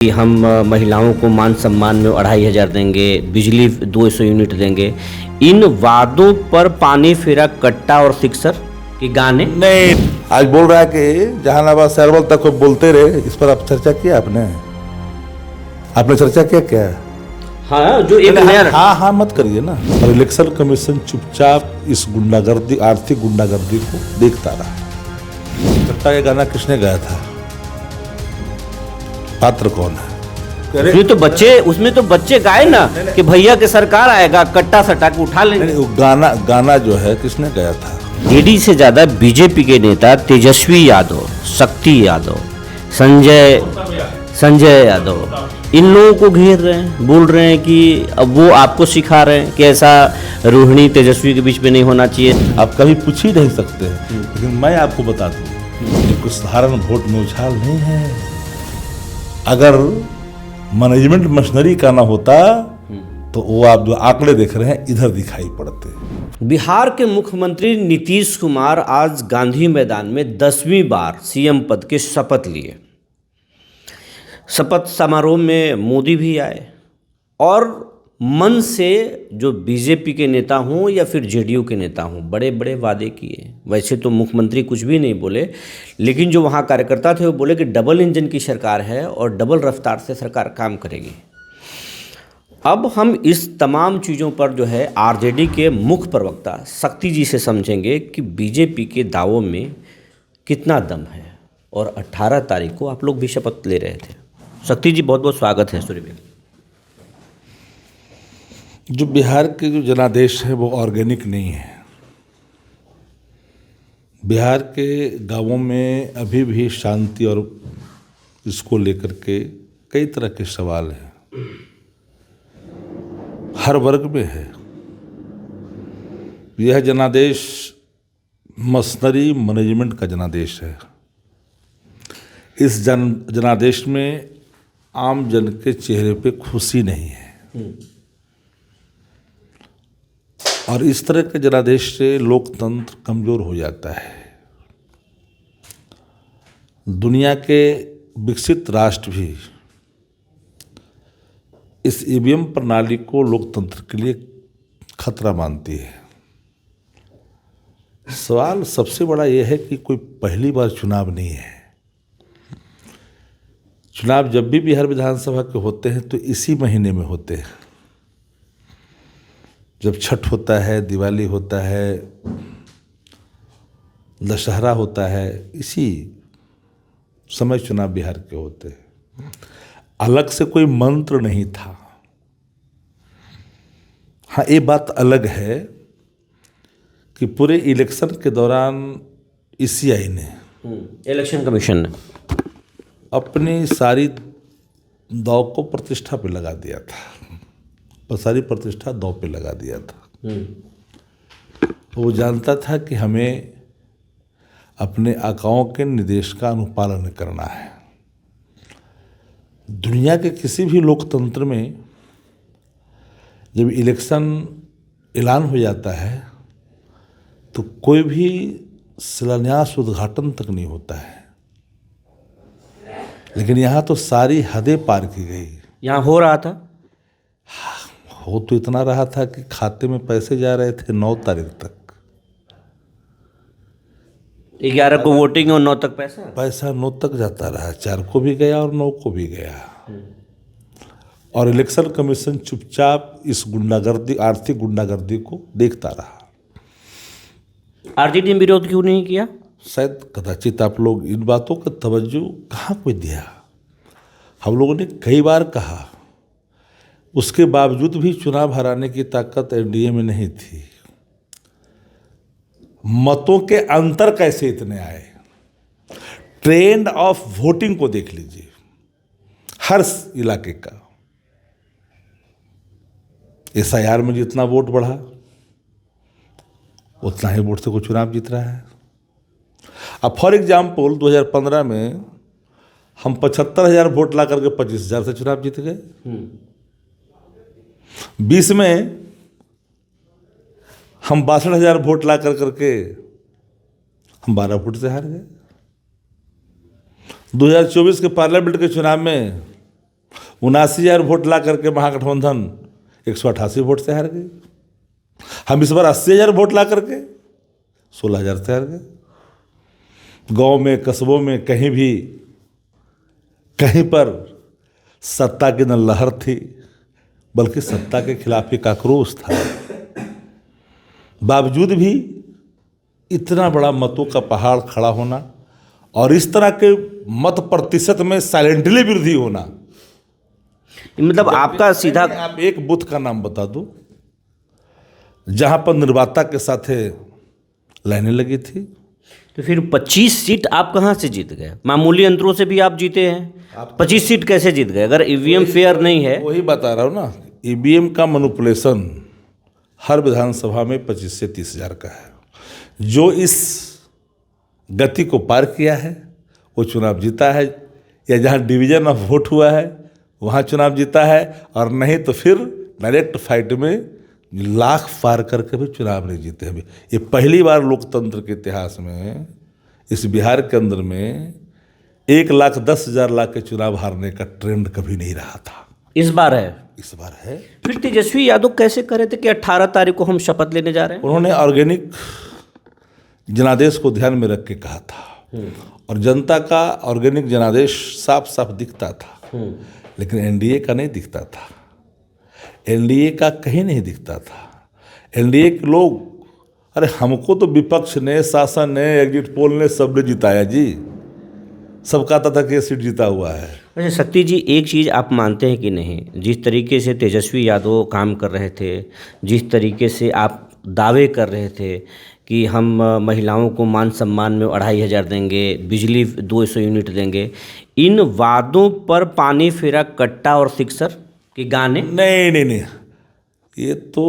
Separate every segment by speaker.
Speaker 1: कि हम महिलाओं को मान सम्मान में 2,500 देंगे, बिजली 200 यूनिट देंगे। इन वादों पर पानी फेरा कट्टा और सिक्सर के गाने
Speaker 2: नहीं। आज बोल रहा है कि जहानाबाद से अरवल तक वो बोलते रहे। इस पर आप चर्चा किया? आपने चर्चा किया क्या?
Speaker 1: हाँ, जो एक नया
Speaker 2: हाँ मत करिए ना। और इलेक्शन कमीशन चुपचाप इस गुंडागर्दी, आर्थिक गुंडागर्दी को देखता रहा। कट्टा ये गाना किसने गाया था? पात्र कौन है?
Speaker 1: उसमें तो बच्चे गाए ना कि भैया के सरकार आएगा, कट्टा सटा के उठा लेंगे।
Speaker 2: वो गाना जो है किसने गाया था?
Speaker 1: ईडी से ज्यादा बीजेपी के नेता तेजस्वी यादव, शक्ति यादव, संजय यादव इन लोगों को घेर रहे हैं, बोल रहे हैं कि अब वो आपको सिखा रहे हैं कि ऐसा रोहिणी तेजस्वी के बीच में नहीं होना चाहिए।
Speaker 2: आप कभी पूछ ही नहीं सकते, लेकिन मैं आपको बता दूं कि कुछ साधारण वोट में उछाल नहीं है। अगर मैनेजमेंट मशीनरी का ना होता तो वो आप जो आंकड़े देख रहे हैं इधर दिखाई पड़ते।
Speaker 1: बिहार के मुख्यमंत्री नीतीश कुमार आज गांधी मैदान में 10वीं बार सीएम पद के शपथ लिए। शपथ समारोह में मोदी भी आए और मन से जो बीजेपी के नेता हों या फिर जेडीयू के नेता हों, बड़े बड़े वादे किए। वैसे तो मुख्यमंत्री कुछ भी नहीं बोले, लेकिन जो वहाँ कार्यकर्ता थे वो बोले कि डबल इंजन की सरकार है और डबल रफ्तार से सरकार काम करेगी। अब हम इस तमाम चीज़ों पर जो है आरजेडी के मुख्य प्रवक्ता शक्ति जी से समझेंगे कि बीजेपी के दावों में कितना दम है। और 18 तारीख को आप लोग भी शपथ ले रहे थे। शक्ति जी, बहुत बहुत स्वागत है सूर्य।
Speaker 2: जो बिहार के जो जनादेश है वो ऑर्गेनिक नहीं है। बिहार के गांवों में अभी भी शांति और इसको लेकर के कई तरह के सवाल हैं, हर वर्ग में है। यह जनादेश मशीनरी मैनेजमेंट का जनादेश है। इस जनादेश में आम जन के चेहरे पे खुशी नहीं है। और इस तरह के जनादेश से लोकतंत्र कमजोर हो जाता है। दुनिया के विकसित राष्ट्र भी इस ईवीएम प्रणाली को लोकतंत्र के लिए खतरा मानती है। सवाल सबसे बड़ा यह है कि कोई पहली बार चुनाव नहीं है। चुनाव जब भी बिहार विधानसभा के होते हैं तो इसी महीने में होते हैं, जब छठ होता है, दिवाली होता है, दशहरा होता है, इसी समय चुनाव बिहार के होते हैं। अलग से कोई मंत्र नहीं था। हाँ, ये बात अलग है कि पूरे इलेक्शन के दौरान ईसीआई ने,
Speaker 1: इलेक्शन कमीशन ने
Speaker 2: अपनी सारी दांव को प्रतिष्ठा पे लगा दिया था। पर सारी प्रतिष्ठा दांव पे लगा दिया था। वो जानता था कि हमें अपने आकाओं के निर्देश का अनुपालन करना है। दुनिया के किसी भी लोकतंत्र में जब इलेक्शन ऐलान हो जाता है तो कोई भी शिलान्यास उद्घाटन तक नहीं होता है। लेकिन यहाँ तो सारी हदें पार की गई।
Speaker 1: यहाँ हो रहा था,
Speaker 2: हो तो इतना रहा था कि खाते में पैसे जा रहे थे 9 तारीख तक।
Speaker 1: 11 को वोटिंग और 9 तक पैसा
Speaker 2: 9 तक जाता रहा। 4 को भी गया और 9 को भी गया। और इलेक्शन कमीशन चुपचाप इस गुंडागर्दी, आर्थिक गुंडागर्दी को देखता रहा।
Speaker 1: आरजेडी ने विरोध क्यों नहीं किया?
Speaker 2: शायद कदाचित आप लोग इन बातों का तवज्जो कहाँ कोई दिया। हम लोगों ने कई बार कहा, उसके बावजूद भी चुनाव हराने की ताकत एनडीए में नहीं थी। मतों के अंतर कैसे इतने आए? ट्रेंड ऑफ वोटिंग को देख लीजिए, हर इलाके का। एसआईआर में जितना वोट बढ़ा उतना ही वोट से कोई चुनाव जीत रहा है। अब फॉर एग्जाम्पल 2015 में हम 75,000 वोट ला करके 25,000 से चुनाव जीत गए। 20 में हम 62,000 वोट ला करके हम 12 वोट से हार गए। 2024 के पार्लियामेंट के चुनाव में 79,000 वोट ला करके महागठबंधन 188 वोट से हार गई। हम इस बार 80,000 वोट ला करके 16,000 से हार गए। गांव में, कस्बों में, कहीं भी, कहीं पर सत्ता की न लहर थी, बल्कि सत्ता के खिलाफ एक आक्रोश था। बावजूद भी इतना बड़ा मतों का पहाड़ खड़ा होना और इस तरह के मत प्रतिशत में साइलेंटली वृद्धि होना,
Speaker 1: मतलब आपका सीधा
Speaker 2: आप एक बूथ का नाम बता दो जहां पर निर्वाता के साथ लाइनें लगी थी।
Speaker 1: तो फिर 25 सीट आप कहाँ से जीत गए? मामूली अंतरों से भी आप जीते हैं, 25 सीट कैसे जीत गए अगर ईवीएम फेयर नहीं है?
Speaker 2: वही बता रहा हूँ ना, ईवीएम का मैनिपुलेशन हर विधानसभा में 25 से 30,000 का है। जो इस गति को पार किया है वो चुनाव जीता है, या जहाँ डिवीजन ऑफ वोट हुआ है वहाँ चुनाव जीता है, और नहीं तो फिर डायरेक्ट फाइट में लाख पार करके भी चुनाव नहीं जीते हैं। ये पहली बार लोकतंत्र के इतिहास में इस बिहार के अंदर में 1,10,000 लाख के चुनाव हारने का ट्रेंड कभी नहीं रहा था।
Speaker 1: इस बार है,
Speaker 2: इस बार है।
Speaker 1: फिर तेजस्वी यादव कैसे कह रहे थे कि 18 तारीख को हम शपथ लेने जा रहे हैं?
Speaker 2: उन्होंने ऑर्गेनिक जनादेश को ध्यान में रख के कहा था, और जनता का ऑर्गेनिक जनादेश साफ साफ दिखता था, लेकिन एनडीए का नहीं दिखता था। एनडीए का कहीं नहीं दिखता था। एनडीए के लोग, अरे हमको तो विपक्ष ने, शासन ने, एग्जिट पोल ने, सबने जिताया जी। सब कहता था कि ये सीट जीता हुआ है।
Speaker 1: अच्छा शक्ति जी, एक चीज़ आप मानते हैं कि नहीं, जिस तरीके से तेजस्वी यादव काम कर रहे थे, जिस तरीके से आप दावे कर रहे थे कि हम महिलाओं को मान सम्मान में 2,500 देंगे, बिजली 200 यूनिट देंगे, इन वादों पर पानी फेरा कट्टा और सिक्सर के गाने?
Speaker 2: नहीं, ये तो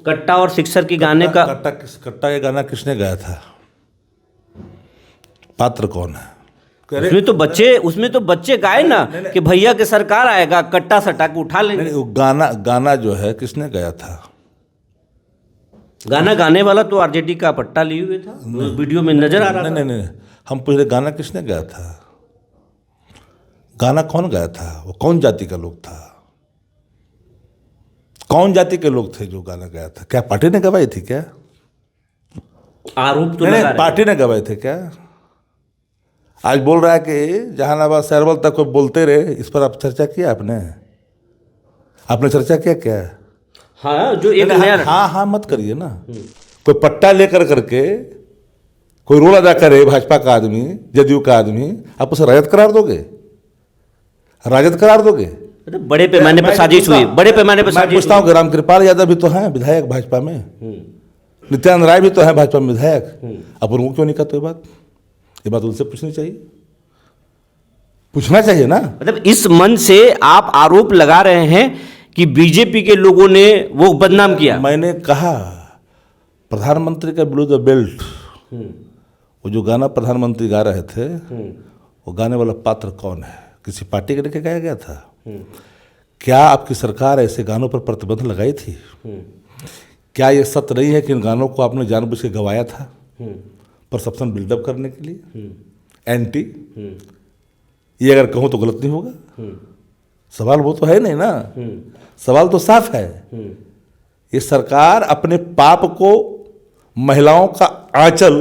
Speaker 1: कट्टा और सिक्सर के गाने का
Speaker 2: कट्टा ये गाना किसने गाया था? पात्र कौन है?
Speaker 1: उसमें तो बच्चे गाए ना कि भैया के सरकार आएगा, कट्टा सटा के उठा लेंगे।
Speaker 2: नहीं, वो गाना जो है किसने गाया था?
Speaker 1: गाना गाने वाला तो आरजेडी का पट्टा लिए हुए था, वीडियो में नजर आ रहा था।
Speaker 2: नहीं, हम पूछे गाना किसने गाया था? गाना कौन गाया था? वो कौन जाति का लोग था? कौन जाति के लोग थे जो गाना गाया था? क्या पार्टी ने गवाई थी क्या?
Speaker 1: आरोप तो
Speaker 2: नहीं, पार्टी ने गवाए थे क्या? आज बोल रहा है कि जहानाबाद से अरवल तक कोई बोलते रहे। इस पर आप चर्चा किया? आपने चर्चा किया क्या?
Speaker 1: हाँ, जो एक नया
Speaker 2: हाँ मत करिए ना। कोई पट्टा लेकर करके कोई रोल अदा करे, भाजपा का आदमी, जदयू का आदमी, आप उसे राजद करार दोगे?
Speaker 1: बड़े पैमाने पर साजिश हुई, बड़े पैमाने पर साजिश।
Speaker 2: पूछता हूँ कि रामकृपाल यादव भी तो हैं विधायक भाजपा में, नित्यानंद राय भी तो हैं भाजपा में विधायक। आप उनको क्यों नहीं कहते? ये बात उनसे पूछनी चाहिए, पूछना चाहिए ना।
Speaker 1: मतलब इस मन से आप आरोप लगा रहे हैं कि बीजेपी के लोगों ने वो बदनाम किया।
Speaker 2: मैंने कहा प्रधानमंत्री का बिलो द बेल्ट, वो जो गाना प्रधानमंत्री गा रहे थे, वो गाने वाला पात्र कौन है? किसी पार्टी के लेके गाया गया था? क्या आपकी सरकार ऐसे गानों पर प्रतिबंध लगाई थी? क्या ये सत्य नहीं है कि इन गानों को आपने जानबूझ के गवाया था परसेप्शन बिल्डअप करने के लिए, एंटी? ये अगर कहूँ तो गलत नहीं होगा? सवाल वो तो है नहीं ना, सवाल तो साफ है। ये सरकार अपने पाप को महिलाओं का आंचल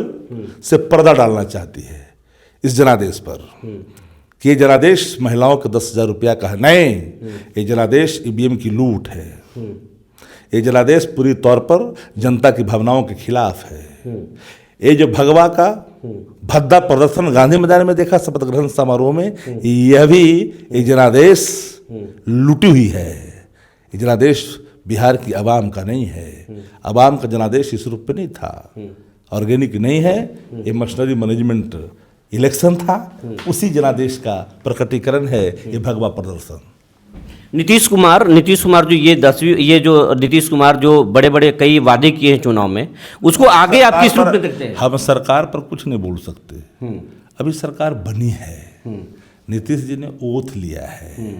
Speaker 2: से पर्दा डालना चाहती है इस जनादेश पर, कि ये जनादेश महिलाओं के 10,000 रुपया का है। नहीं, ये जनादेश ईवीएम की लूट है। ये जनादेश पूरी तौर पर जनता की भावनाओं के खिलाफ है। ये जो भगवा का भद्दा प्रदर्शन गांधी मैदान में देखा शपथ ग्रहण समारोह में, यह भी एक जनादेश लूटी हुई है। ये जनादेश बिहार की आवाम का नहीं है। आवाम का जनादेश इस रूप में नहीं था, ऑर्गेनिक नहीं है। ये मशीनरी मैनेजमेंट इलेक्शन था, उसी जनादेश का प्रकटीकरण है ये भगवा प्रदर्शन।
Speaker 1: नीतीश कुमार जो नीतीश कुमार जो बड़े बड़े कई वादे किए हैं चुनाव में, उसको आगे आप किस रूप में देखते हैं?
Speaker 2: हम सरकार पर कुछ नहीं बोल सकते, अभी सरकार बनी है। नीतीश जी ने ओथ लिया है,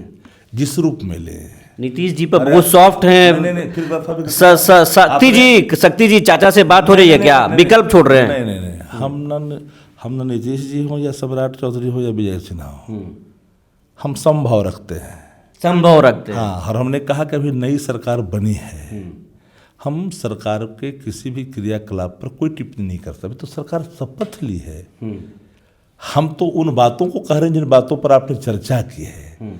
Speaker 2: जिस रूप में ले।
Speaker 1: नीतीश जी पर बहुत सॉफ्ट हैं।
Speaker 2: नहीं,
Speaker 1: शक्ति जी चाचा से बात हो रही है क्या? विकल्प छोड़ रहे हैं?
Speaker 2: नहीं, हम न नीतीश जी हो या सम्राट चौधरी हो या विजय सिन्हा हो, हम समभाव रखते हैं।
Speaker 1: संभव रखते हैं।
Speaker 2: हाँ, और हमने कहा कि अभी नई सरकार बनी है, हम सरकार के किसी भी क्रियाकलाप पर कोई टिप्पणी नहीं कर सकते। अभी तो सरकार शपथ ली है, हम तो उन बातों को कह रहे हैं जिन बातों पर आपने चर्चा की है।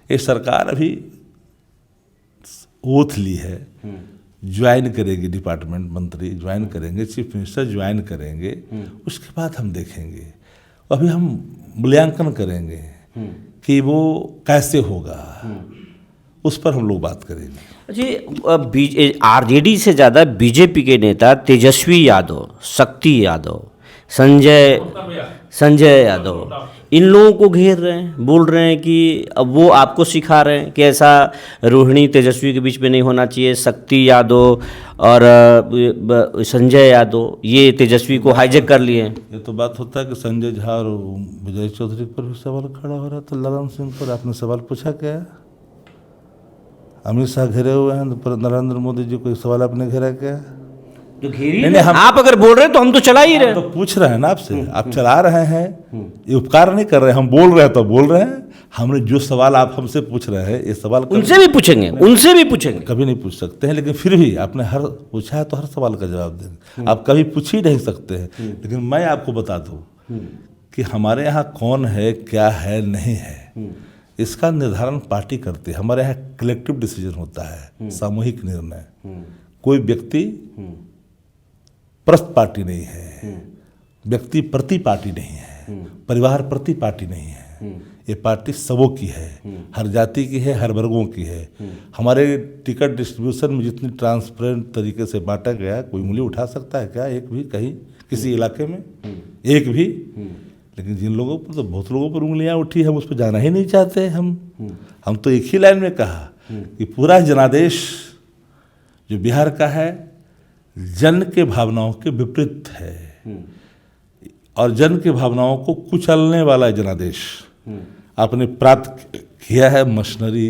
Speaker 2: ये सरकार अभी ओथ ली है, ज्वाइन करेगी, डिपार्टमेंट मंत्री ज्वाइन करेंगे, चीफ मिनिस्टर ज्वाइन करेंगे, उसके बाद हम देखेंगे। अभी हम मूल्यांकन करेंगे कि वो कैसे होगा, उस पर हम लोग बात करेंगे।
Speaker 1: जी, आरजेडी से ज़्यादा बीजेपी के नेता तेजस्वी यादव, शक्ति यादव, संजय यादव इन लोगों को घेर रहे हैं, बोल रहे हैं कि अब वो आपको सिखा रहे हैं कि ऐसा रोहिणी तेजस्वी के बीच में नहीं होना चाहिए। शक्ति यादव और संजय यादव ये तेजस्वी को हाईजैक कर लिए हैं।
Speaker 2: ये तो बात होता है कि संजय झा और विजय चौधरी पर भी सवाल खड़ा हो रहा है, तो ललन सिंह पर आपने सवाल पूछा क्या? अमित शाह घेरे हुए हैं, तो नरेंद्र मोदी जी को सवाल आपने घेरा क्या?
Speaker 1: जो घेरी नहीं, आप अगर बोल रहे हैं तो हम तो चला ही रहे हैं।
Speaker 2: तो पूछ रहे हैं ना आपसे, आप चला रहे हैं, ये उपकार नहीं कर रहे हैं। हम बोल रहे हैं तो बोल रहे हैं। हमने जो सवाल आप हमसे पूछ रहे हैं, ये सवाल
Speaker 1: उनसे भी पूछेंगे, उनसे भी पूछेंगे।
Speaker 2: कभी नहीं पूछ सकते हैं, लेकिन फिर भी आपने हर पूछा है तो हर सवाल का जवाब देंगे। आप कभी पूछ ही नहीं सकते हैं, लेकिन मैं आपको बता दूं कि हमारे यहाँ कौन है, क्या है, नहीं है, इसका निर्धारण पार्टी करती है। हमारे यहाँ कलेक्टिव डिसीजन होता है, सामूहिक निर्णय। कोई व्यक्ति प्रस्त पार्टी नहीं है, व्यक्ति प्रति पार्टी नहीं है, परिवार प्रति पार्टी नहीं है। ये पार्टी सबों की है, हर जाति की है, हर वर्गों की है। हमारे टिकट डिस्ट्रीब्यूशन में जितनी ट्रांसपेरेंट तरीके से बांटा गया, कोई उंगली उठा सकता है क्या एक भी कहीं किसी इलाके में? एक भी? लेकिन जिन लोगों पर, तो बहुत लोगों पर उंगलियां उठी, हम उस पर जाना ही नहीं चाहते। हम तो एक ही लाइन में कहा कि पूरा जनादेश जो बिहार का है जन के भावनाओं के विपरीत है, और जन के भावनाओं को कुचलने वाला जनादेश आपने प्राप्त किया है मशीनरी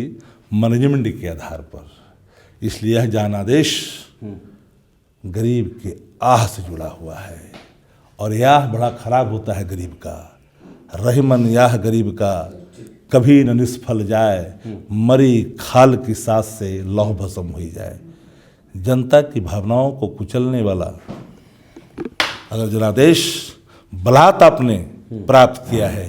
Speaker 2: मैनेजमेंट के आधार पर। इसलिए यह जनादेश गरीब के आह से जुड़ा हुआ है, और यह बड़ा खराब होता है गरीब का। रहीमन यह गरीब का कभी न निष्फल जाए, मरी खाल की सांस से लौह भस्म हुई जाए। जनता की भावनाओं को कुचलने वाला अगर जनादेश बलात् आपने प्राप्त किया है,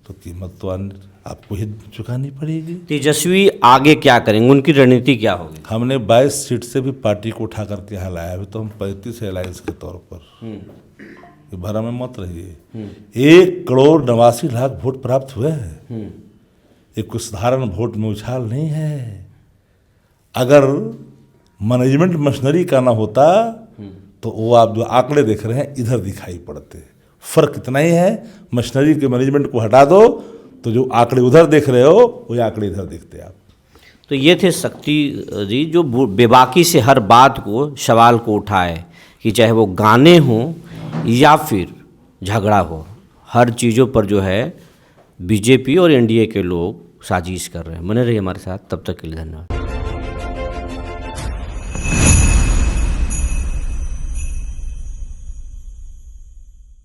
Speaker 2: तो कीमत तो आपको ही चुकानी पड़ेगी।
Speaker 1: तेजस्वी आगे क्या करेंगे, उनकी रणनीति क्या होगी?
Speaker 2: हमने 22 सीट से भी पार्टी को उठा करके यहाँ लाया। अभी तो हम 35 अलायंस के तौर पर, भरा में मत रहिए। 1,89,00,000 वोट प्राप्त हुए हैं। ये कोई साधारण वोट में उछाल नहीं है। अगर मैनेजमेंट मशीनरी का ना होता तो वो आप जो आंकड़े देख रहे हैं इधर दिखाई पड़ते। फर्क इतना ही है, मशीनरी के मैनेजमेंट को हटा दो तो जो आंकड़े उधर देख रहे हो वो आंकड़े इधर देखते आप।
Speaker 1: तो ये थे शक्ति जी, जो बेबाकी से हर बात को, सवाल को उठाए, कि चाहे वो गाने हों या फिर झगड़ा हो, हर चीज़ों पर जो है बीजेपी और एनडीए के लोग साजिश कर रहे हैं। बने रहिए हमारे साथ, तब तक के लिए धन्यवाद।